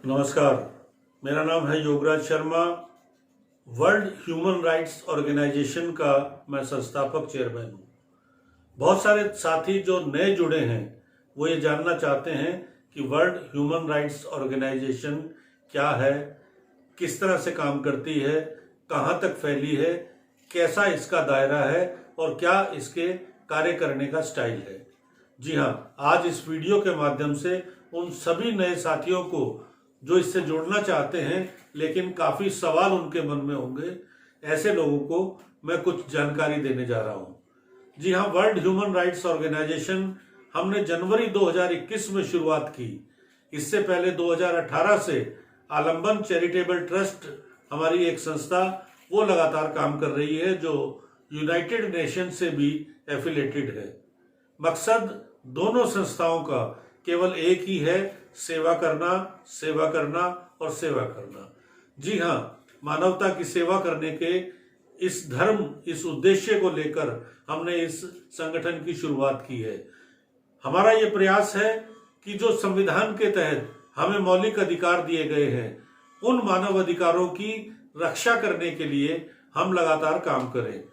नमस्कार, मेरा नाम है Yograj Sharma. World human rights organisation का मैं संस्थापक चेयरमैन हूँ। बहुत सारे साथी जो नए जुड़े हैं वो ये जानना चाहते हैं कि वर्ल्ड ह्यूमन राइट्स ऑर्गेनाइजेशन क्या है, किस तरह से काम करती है, कहाँ तक फैली है, कैसा इसका दायरा है और क्या इसके कार्य करने का स्टाइल है। जी हाँ, आज इस वीडियो के माध्यम से उन सभी नए साथियों को जो इससे जुड़ना चाहते हैं लेकिन काफ़ी सवाल उनके मन में होंगे, ऐसे लोगों को मैं कुछ जानकारी देने जा रहा हूँ। जी हाँ, वर्ल्ड ह्यूमन राइट्स ऑर्गेनाइजेशन हमने जनवरी 2021 में शुरुआत की। इससे पहले 2018 से आलम्बन चैरिटेबल ट्रस्ट हमारी एक संस्था वो लगातार काम कर रही है जो यूनाइटेड नेशन से भी एफिलेटेड है। मकसद दोनों संस्थाओं का केवल एक ही है, सेवा करना, सेवा करना और सेवा करना। जी हाँ, मानवता की सेवा करने के इस धर्म, इस उद्देश्य को लेकर हमने इस संगठन की शुरुआत की है। हमारा ये प्रयास है कि जो संविधान के तहत हमें मौलिक अधिकार दिए गए हैं, उन मानव अधिकारों की रक्षा करने के लिए हम लगातार काम करें।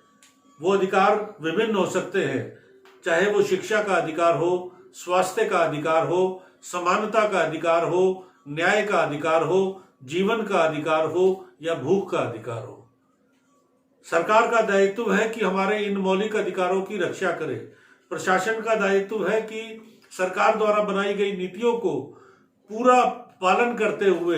वो अधिकार विभिन्न हो सकते हैं, चाहे वो शिक्षा का अधिकार हो, स्वास्थ्य का अधिकार हो, समानता का अधिकार हो, न्याय का अधिकार हो, जीवन का अधिकार हो या भूख का अधिकार हो। सरकार का दायित्व है कि हमारे इन मौलिक अधिकारों की रक्षा करे। प्रशासन का दायित्व है कि सरकार द्वारा बनाई गई नीतियों को पूरा पालन करते हुए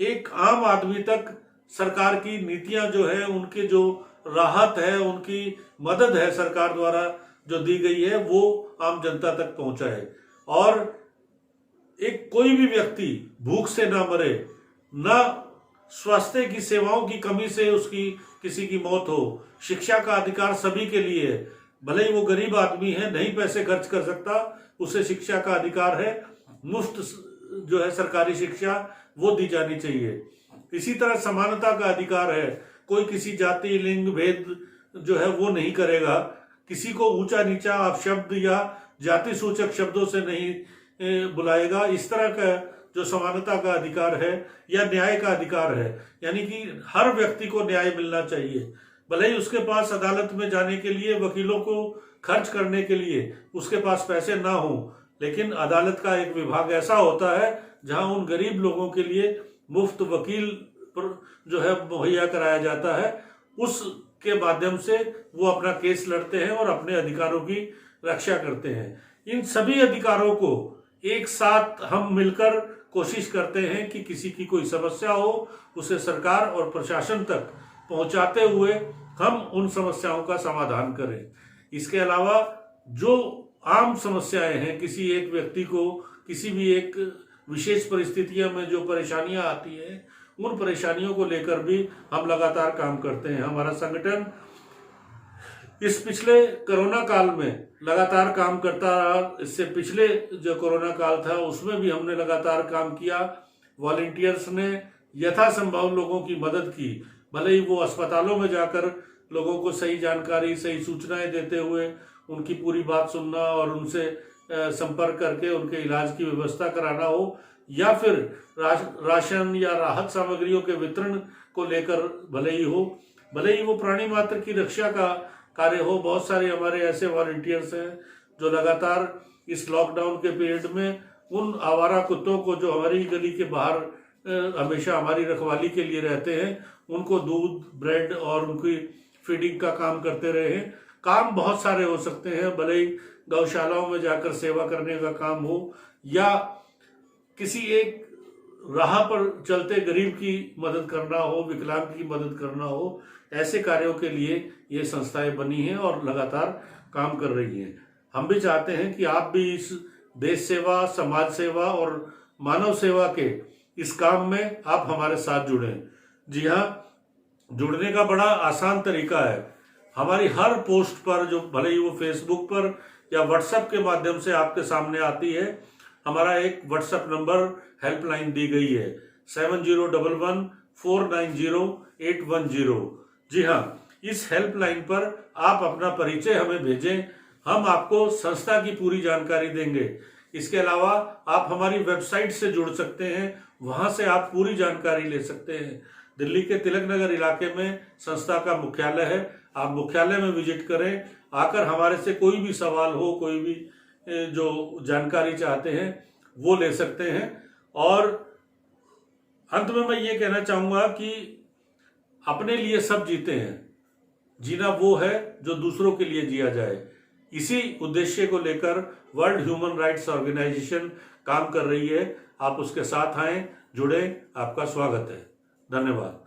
एक आम आदमी तक सरकार की नीतियां जो है, उनके जो राहत है, उनकी मदद है सरकार द्वारा जो दी गई है, वो आम जनता तक पहुंचाए और एक कोई भी व्यक्ति भूख से ना मरे, ना स्वास्थ्य की सेवाओं की कमी से उसकी किसी की मौत हो। शिक्षा का अधिकार सभी के लिए है, भले ही वो गरीब आदमी है, नहीं पैसे खर्च कर सकता, उसे शिक्षा का अधिकार है। मुफ्त जो है सरकारी शिक्षा वो दी जानी चाहिए। इसी तरह समानता का अधिकार है, कोई किसी जाति, लिंग भेद जो है वो नहीं करेगा, किसी को ऊंचा नीचा अपशब्द या जाति सूचक शब्दों से नहीं बुलाएगा। इस तरह का जो समानता का अधिकार है या न्याय का अधिकार है, यानी कि हर व्यक्ति को न्याय मिलना चाहिए। भले ही उसके पास अदालत में जाने के लिए, वकीलों को खर्च करने के लिए उसके पास पैसे ना हो, लेकिन अदालत का एक विभाग ऐसा होता है जहां उन गरीब लोगों के लिए मुफ्त वकील जो है मुहैया कराया जाता है। उसके माध्यम से वो अपना केस लड़ते हैं और अपने अधिकारों की रक्षा करते हैं। इन सभी अधिकारों को एक साथ हम मिलकर कोशिश करते हैं कि किसी की कोई समस्या हो, उसे सरकार और प्रशासन तक पहुंचाते हुए हम उन समस्याओं का समाधान करें। इसके अलावा जो आम समस्याएं हैं, किसी एक व्यक्ति को किसी भी एक विशेष परिस्थितियों में जो परेशानियां आती हैं, उन परेशानियों को लेकर भी हम लगातार काम करते हैं। हमारा संगठन इस पिछले कोरोना काल में लगातार काम करता रहा। इससे पिछले जो कोरोना काल था उसमें भी हमने लगातार काम किया। वॉलंटियर्स ने यथासंभव लोगों की मदद की, भले ही वो अस्पतालों में जाकर लोगों को सही जानकारी, सही सूचनाएं देते हुए उनकी पूरी बात सुनना और उनसे संपर्क करके उनके इलाज की व्यवस्था कराना हो, या फिर राशन या राहत सामग्रियों के वितरण को लेकर भले ही वो प्राणी मात्र की रक्षा का कार्य हो। बहुत सारे हमारे ऐसे वॉलंटियर्स हैं जो लगातार इस लॉकडाउन के पीरियड में उन आवारा कुत्तों को जो हमारी गली के बाहर हमेशा हमारी रखवाली के लिए रहते हैं, उनको दूध, ब्रेड और उनकी फीडिंग का काम करते रहे हैं। काम बहुत सारे हो सकते हैं, भले ही गौशालाओं में जाकर सेवा करने का काम हो या किसी एक राह पर चलते गरीब की मदद करना हो, विकलांग की मदद करना हो, ऐसे कार्यों के लिए ये संस्थाएं बनी हैं और लगातार काम कर रही हैं। हम भी चाहते हैं कि आप भी इस देश सेवा, समाज सेवा और मानव सेवा के इस काम में आप हमारे साथ जुड़ें। जी हाँ, जुड़ने का बड़ा आसान तरीका है। हमारी हर पोस्ट पर, जो भले ही वो फेसबुक पर या व्हाट्सएप के माध्यम से आपके सामने आती है, हमारा एक व्हाट्सएप नंबर हेल्पलाइन दी गई है 7011490810। जी हाँ, इस हेल्पलाइन पर आप अपना परिचय हमें भेजें, हम आपको संस्था की पूरी जानकारी देंगे। इसके अलावा आप हमारी वेबसाइट से जुड़ सकते हैं वहां से आप पूरी जानकारी ले सकते हैं। दिल्ली के तिलक नगर इलाके में संस्था का मुख्यालय है। आप मुख्यालय में विजिट करें, आकर हमारे से कोई भी सवाल हो, कोई भी जो जानकारी चाहते हैं वो ले सकते हैं। और अंत में मैं ये कहना चाहूँगा कि अपने लिए सब जीते हैं, जीना वो है जो दूसरों के लिए जिया जाए। इसी उद्देश्य को लेकर वर्ल्ड ह्यूमन राइट्स ऑर्गेनाइजेशन काम कर रही है। आप उसके साथ आएं, जुड़ें। आपका स्वागत है। धन्यवाद।